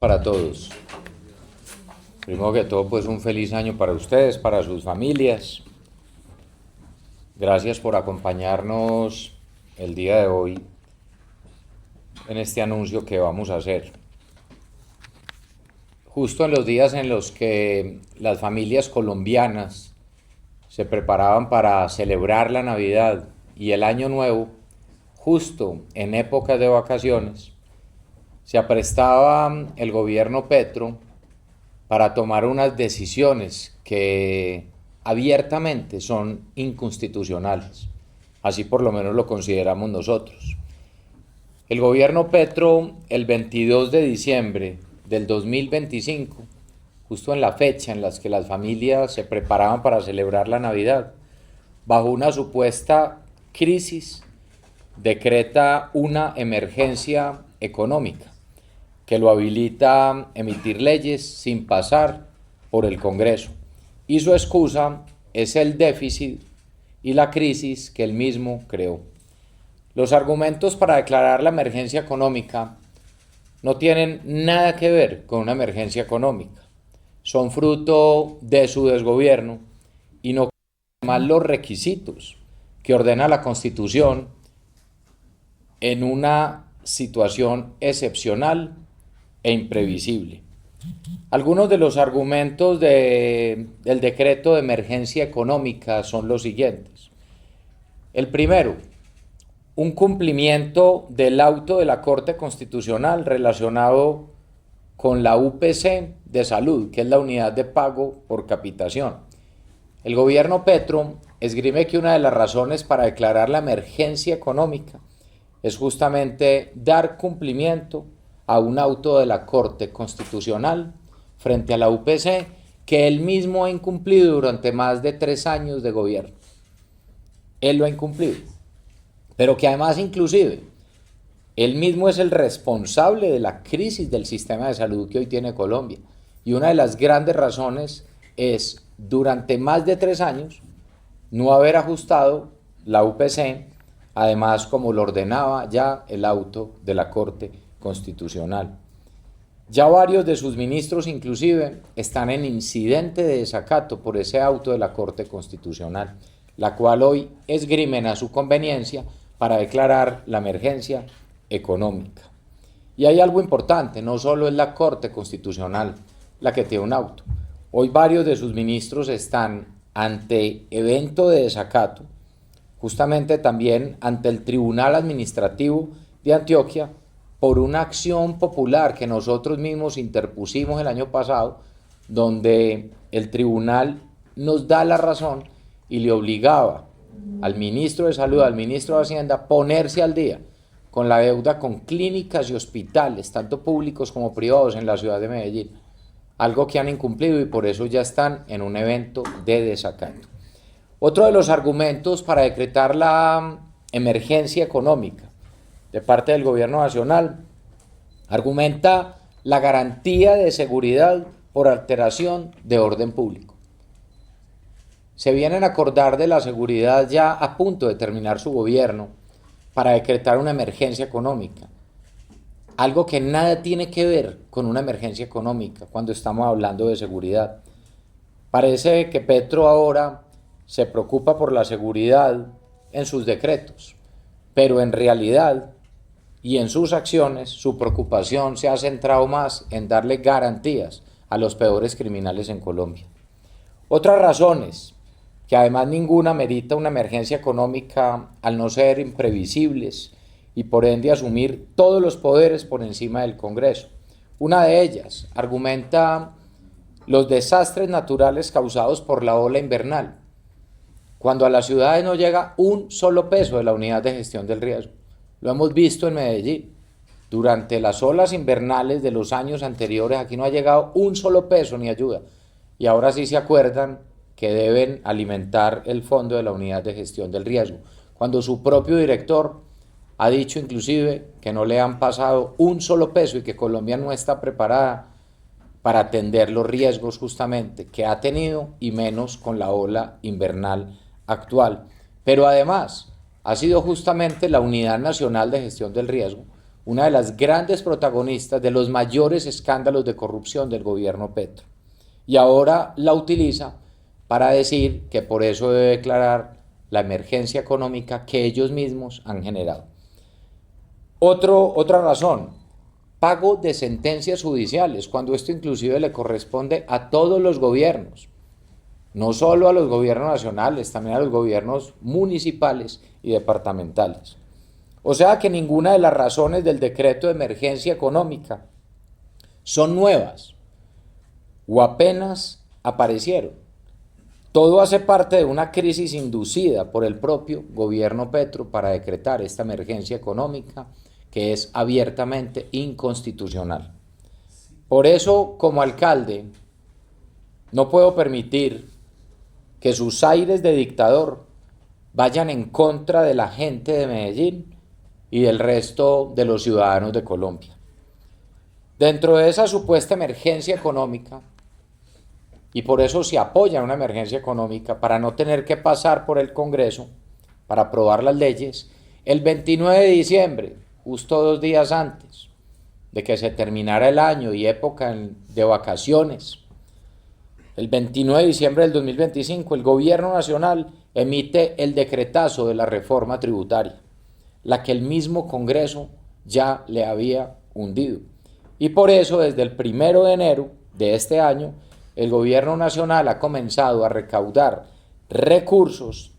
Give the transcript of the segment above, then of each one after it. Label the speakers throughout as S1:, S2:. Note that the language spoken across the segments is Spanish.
S1: Para todos. Primero que todo, pues un feliz año para ustedes, para sus familias. Gracias por acompañarnos el día de hoy en este anuncio que vamos a hacer. Justo en los días en los que las familias colombianas se preparaban para celebrar la Navidad y el Año Nuevo, justo en épocas de vacaciones, se aprestaba el gobierno Petro para tomar unas decisiones que abiertamente son inconstitucionales. Así por lo menos lo consideramos nosotros. El gobierno Petro, el 22 de diciembre del 2025, justo en la fecha en la que las familias se preparaban para celebrar la Navidad, bajo una supuesta crisis, decreta una emergencia económica que lo habilita a emitir leyes sin pasar por el Congreso. Y su excusa es el déficit y la crisis que él mismo creó. Los argumentos para declarar la emergencia económica no tienen nada que ver con una emergencia económica. Son fruto de su desgobierno y no más los requisitos que ordena la Constitución en una situación excepcional e imprevisible. Algunos de los argumentos del decreto de emergencia económica son los siguientes. El primero, un cumplimiento del auto de la Corte Constitucional relacionado con la UPC de salud, que es la unidad de pago por capitación. El gobierno Petro esgrime que una de las razones para declarar la emergencia económica es justamente dar cumplimiento a un auto de la Corte Constitucional frente a la UPC que él mismo ha incumplido durante más de 3 años de gobierno. Él lo ha incumplido, pero que además inclusive él mismo es el responsable de la crisis del sistema de salud que hoy tiene Colombia. Y una de las grandes razones es durante más de 3 años no haber ajustado la UPC, además como lo ordenaba ya el auto de la Corte Constitucional. Ya varios de sus ministros inclusive están en incidente de desacato por ese auto de la Corte Constitucional, la cual hoy esgrimen a su conveniencia para declarar la emergencia económica. Y hay algo importante, no solo es la Corte Constitucional la que tiene un auto. Hoy varios de sus ministros están ante evento de desacato, justamente también ante el Tribunal Administrativo de Antioquia, por una acción popular que nosotros mismos interpusimos el año pasado, donde el tribunal nos da la razón y le obligaba al ministro de Salud, al ministro de Hacienda, a ponerse al día con la deuda con clínicas y hospitales, tanto públicos como privados en la ciudad de Medellín, algo que han incumplido y por eso ya están en un evento de desacato. Otro de los argumentos para decretar la emergencia económica de parte del gobierno nacional argumenta la garantía de seguridad por alteración de orden público. Se vienen a acordar de la seguridad ya a punto de terminar su gobierno para decretar una emergencia económica, algo que nada tiene que ver con una emergencia económica cuando estamos hablando de seguridad. Parece que Petro ahora se preocupa por la seguridad en sus decretos, pero en realidad y en sus acciones su preocupación se ha centrado más en darle garantías a los peores criminales en Colombia. Otras razones, que además ninguna merita una emergencia económica al no ser imprevisibles y por ende asumir todos los poderes por encima del Congreso. Una de ellas argumenta los desastres naturales causados por la ola invernal, cuando a las ciudades no llega un solo peso de la unidad de gestión del riesgo. Lo hemos visto en Medellín. Durante las olas invernales de los años anteriores aquí no ha llegado un solo peso ni ayuda. Y ahora sí se acuerdan que deben alimentar el fondo de la unidad de gestión del riesgo, cuando su propio director ha dicho inclusive que no le han pasado un solo peso y que Colombia no está preparada para atender los riesgos justamente que ha tenido y menos con la ola invernal actual. Pero además ha sido justamente la Unidad Nacional de Gestión del Riesgo una de las grandes protagonistas de los mayores escándalos de corrupción del gobierno Petro. Y ahora la utiliza para decir que por eso debe declarar la emergencia económica que ellos mismos han generado. Otra razón, pago de sentencias judiciales, cuando esto inclusive le corresponde a todos los gobiernos, no solo a los gobiernos nacionales, también a los gobiernos municipales y departamentales. O sea que ninguna de las razones del decreto de emergencia económica son nuevas o apenas aparecieron. Todo hace parte de una crisis inducida por el propio gobierno Petro para decretar esta emergencia económica que es abiertamente inconstitucional. Por eso, como alcalde, no puedo permitir que sus aires de dictador vayan en contra de la gente de Medellín y del resto de los ciudadanos de Colombia. Dentro de esa supuesta emergencia económica, y por eso se apoya una emergencia económica para no tener que pasar por el Congreso para aprobar las leyes, el 29 de diciembre, justo 2 días antes de que se terminara el año y época de vacaciones, el 29 de diciembre del 2025, el gobierno nacional emite el decretazo de la reforma tributaria, la que el mismo Congreso ya le había hundido. Y por eso, desde el 1 de enero de este año, el gobierno nacional ha comenzado a recaudar recursos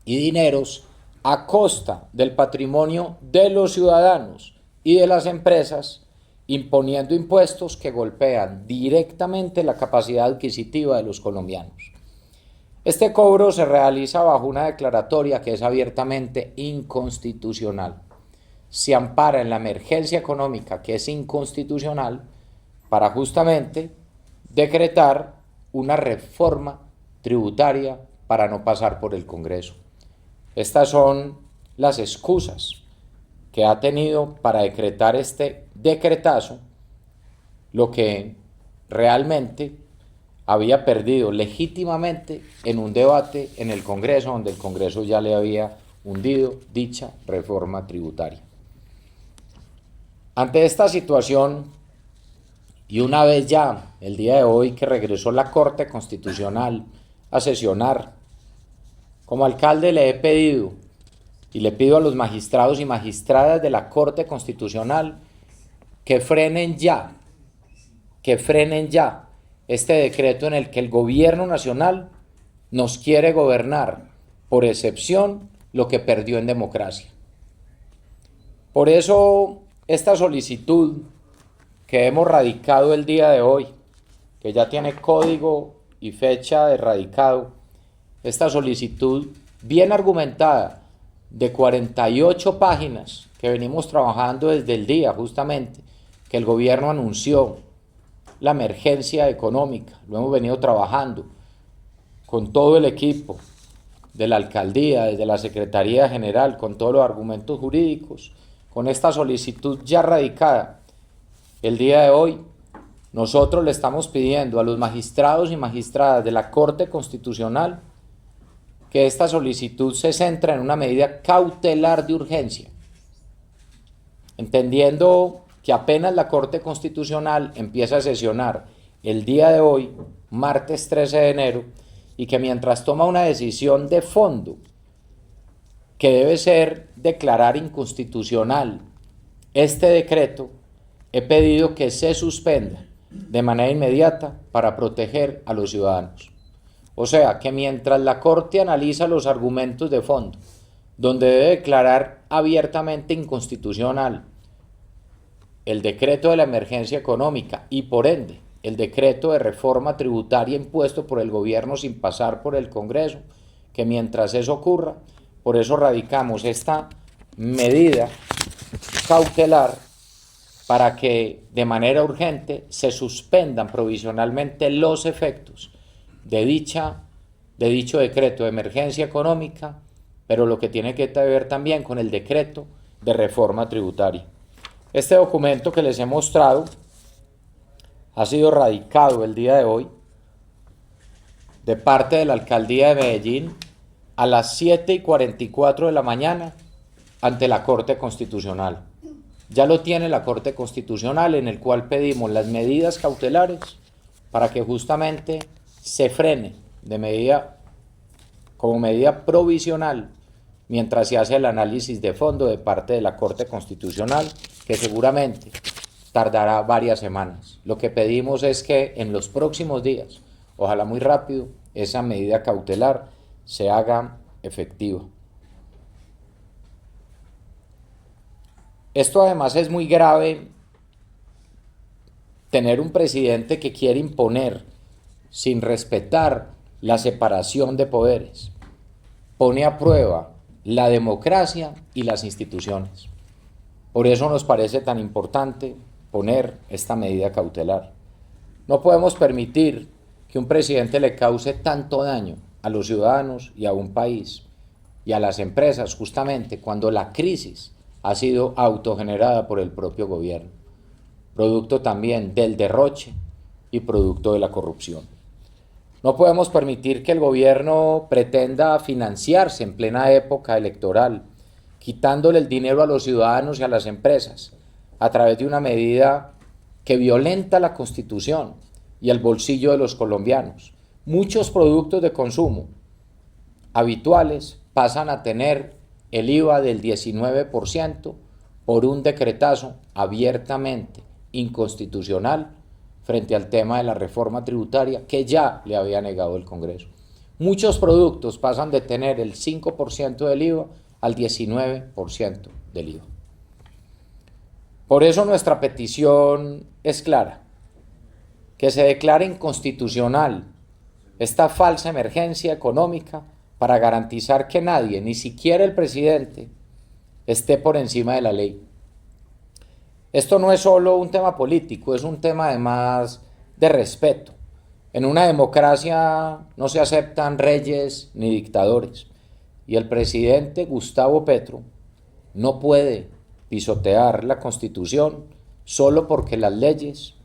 S1: y dineros a costa del patrimonio de los ciudadanos y de las empresas, imponiendo impuestos que golpean directamente la capacidad adquisitiva de los colombianos. Este cobro se realiza bajo una declaratoria que es abiertamente inconstitucional. Se ampara en la emergencia económica, que es inconstitucional, para justamente decretar una reforma tributaria para no pasar por el Congreso. Estas son las excusas que ha tenido para decretar este decretazo, lo que realmente había perdido legítimamente en un debate en el Congreso, donde el Congreso ya le había hundido dicha reforma tributaria. Ante esta situación, y una vez ya, el día de hoy que regresó la Corte Constitucional a sesionar, como alcalde le he pedido y le pido a los magistrados y magistradas de la Corte Constitucional que frenen ya este decreto en el que el gobierno nacional nos quiere gobernar por excepción lo que perdió en democracia. Por eso esta solicitud que hemos radicado el día de hoy, que ya tiene código y fecha de radicado, esta solicitud bien argumentada de 48 páginas que venimos trabajando desde el día justamente que el gobierno anunció la emergencia económica, lo hemos venido trabajando con todo el equipo de la alcaldía, desde la Secretaría General, con todos los argumentos jurídicos, con esta solicitud ya radicada. El día de hoy, nosotros le estamos pidiendo a los magistrados y magistradas de la Corte Constitucional que esta solicitud se centre en una medida cautelar de urgencia, entendiendo que apenas la Corte Constitucional empieza a sesionar el día de hoy, martes 13 de enero, y que mientras toma una decisión de fondo, que debe ser declarar inconstitucional este decreto, he pedido que se suspenda de manera inmediata para proteger a los ciudadanos. O sea, que mientras la Corte analiza los argumentos de fondo, donde debe declarar abiertamente inconstitucional el decreto de la emergencia económica y por ende el decreto de reforma tributaria impuesto por el gobierno sin pasar por el Congreso, que mientras eso ocurra, por eso radicamos esta medida cautelar para que de manera urgente se suspendan provisionalmente los efectos de dicho decreto de emergencia económica, pero lo que tiene que ver también con el decreto de reforma tributaria. Este documento que les he mostrado ha sido radicado el día de hoy de parte de la Alcaldía de Medellín a las 7:44 de la mañana ante la Corte Constitucional. ya lo tiene la Corte Constitucional, en el cual pedimos las medidas cautelares para que justamente se frene como medida provisional mientras se hace el análisis de fondo de parte de la Corte Constitucional, que seguramente tardará varias semanas. Lo que pedimos es que en los próximos días, ojalá muy rápido, esa medida cautelar se haga efectiva. Esto además es muy grave, tener un presidente que quiere imponer sin respetar la separación de poderes. Pone a prueba la democracia y las instituciones. Por eso nos parece tan importante poner esta medida cautelar. No podemos permitir que un presidente le cause tanto daño a los ciudadanos y a un país y a las empresas justamente cuando la crisis ha sido autogenerada por el propio gobierno, producto también del derroche y producto de la corrupción. No podemos permitir que el gobierno pretenda financiarse en plena época electoral, quitándole el dinero a los ciudadanos y a las empresas a través de una medida que violenta la Constitución y el bolsillo de los colombianos. Muchos productos de consumo habituales pasan a tener el IVA del 19% por un decretazo abiertamente inconstitucional frente al tema de la reforma tributaria que ya le había negado el Congreso. Muchos productos pasan de tener el 5% del IVA al 19% del IVA. Por eso nuestra petición es clara, que se declare inconstitucional esta falsa emergencia económica para garantizar que nadie, ni siquiera el presidente, esté por encima de la ley. Esto no es solo un tema político, es un tema además de respeto. En una democracia no se aceptan reyes ni dictadores, y el presidente Gustavo Petro no puede pisotear la Constitución solo porque las leyes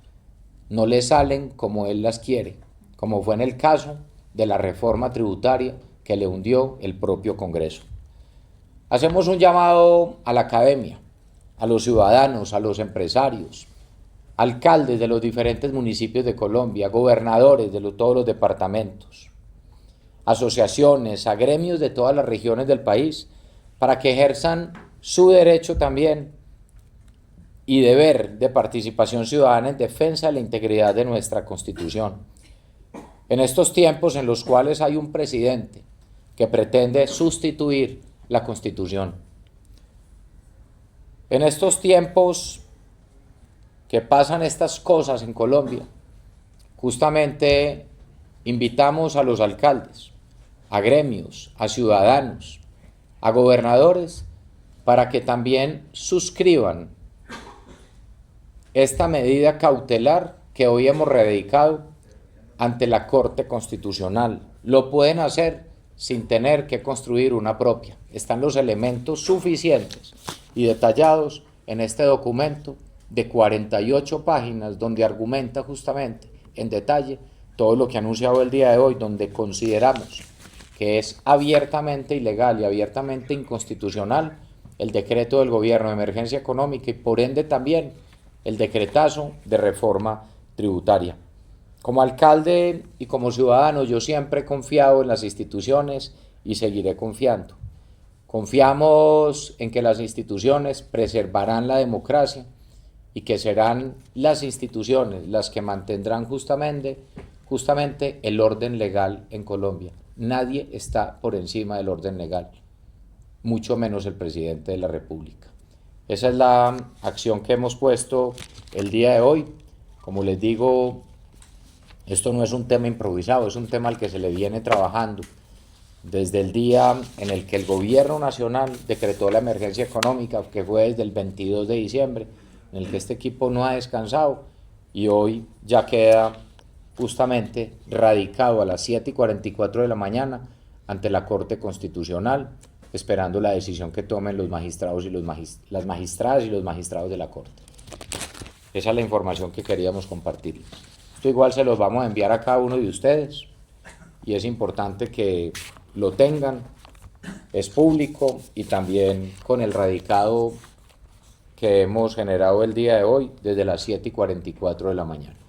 S1: no le salen como él las quiere, como fue en el caso de la reforma tributaria que le hundió el propio Congreso. Hacemos un llamado a la academia, a los ciudadanos, a los empresarios, alcaldes de los diferentes municipios de Colombia, gobernadores de todos los departamentos, asociaciones, a gremios de todas las regiones del país, para que ejerzan su derecho también y deber de participación ciudadana en defensa de la integridad de nuestra Constitución. En estos tiempos en los cuales hay un presidente que pretende sustituir la Constitución, en estos tiempos que pasan estas cosas en Colombia, justamente invitamos a los alcaldes, a gremios, a ciudadanos, a gobernadores, para que también suscriban esta medida cautelar que hoy hemos radicado ante la Corte Constitucional. Lo pueden hacer sin tener que construir una propia. Están los elementos suficientes y detallados en este documento de 48 páginas donde argumenta justamente en detalle todo lo que ha anunciado el día de hoy, donde consideramos que es abiertamente ilegal y abiertamente inconstitucional el decreto del gobierno de emergencia económica y por ende también el decretazo de reforma tributaria. Como alcalde y como ciudadano yo siempre he confiado en las instituciones y seguiré confiando. Confiamos en que las instituciones preservarán la democracia y que serán las instituciones las que mantendrán justamente el orden legal en Colombia. Nadie está por encima del orden legal, mucho menos el presidente de la República. Esa es la acción que hemos puesto el día de hoy. Como les digo, esto no es un tema improvisado, es un tema al que se le viene trabajando desde el día en el que el gobierno nacional decretó la emergencia económica, que fue desde el 22 de diciembre, en el que este equipo no ha descansado y hoy ya queda justamente radicado a las 7:44 de la mañana ante la Corte Constitucional, esperando la decisión que tomen los magistrados y las magistradas y los magistrados de la Corte. Esa es la información que queríamos compartir. Esto igual se los vamos a enviar a cada uno de ustedes y es importante que lo tengan, es público y también con el radicado que hemos generado el día de hoy desde las 7:44 de la mañana.